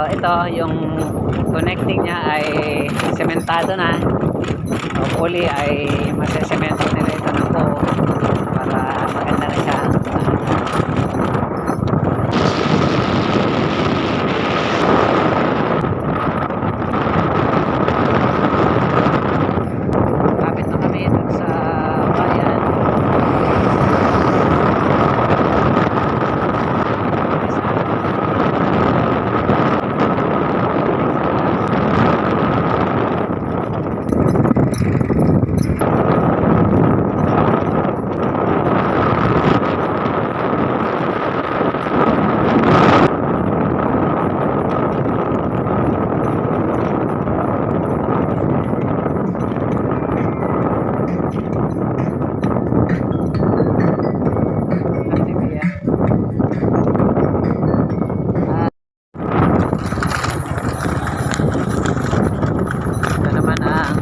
ito yung connecting niya ay sementado na. Hopefully ay masesemento nila ito ng buo para maganda na siya. Kapit na kami dun sa bayan.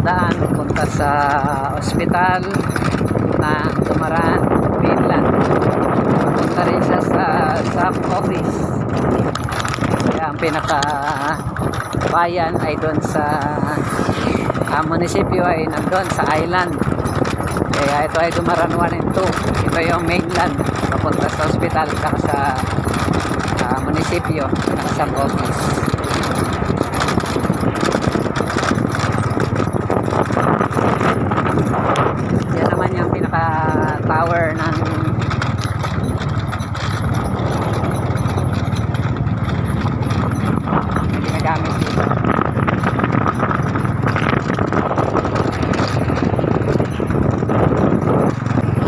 Daan punta sa ospital ng Tumaran, Finland. Punta rin siya sa SAP office. Kaya ang pinaka bayan ay doon sa munisipyo ay nandun sa island. Kaya ito ay Tumaran 1 and 2. Ito yung mainland papunta sa ospital saka sa munisipyo ng SAP office. Yan naman yung pinaka tower ng ginagamit dito.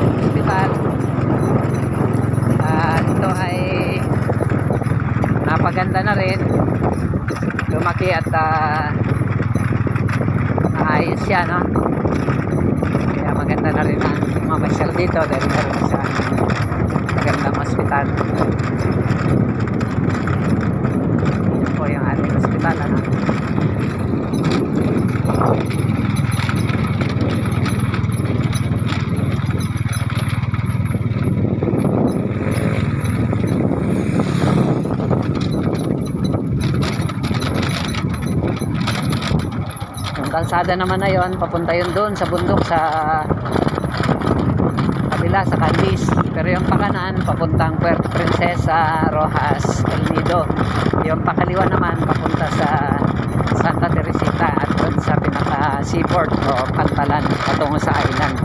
Hospital. Ito ay napaganda na rin, lumaki at naayos siya, no? Kaya maganda na rin ang mamasyal dito dahil meron sa magandang hospital. Ito po yung ating hospital, ano? Kalsada naman na yon, papunta yun doon sa bundok sa kabila sa Candis, pero yung pakanan papuntang Puerto Princesa, Rojas, El Nido. Yung pakaliwa naman papunta sa Santa Teresita at doon sa pinaka seaport o Pantalan patungo sa island.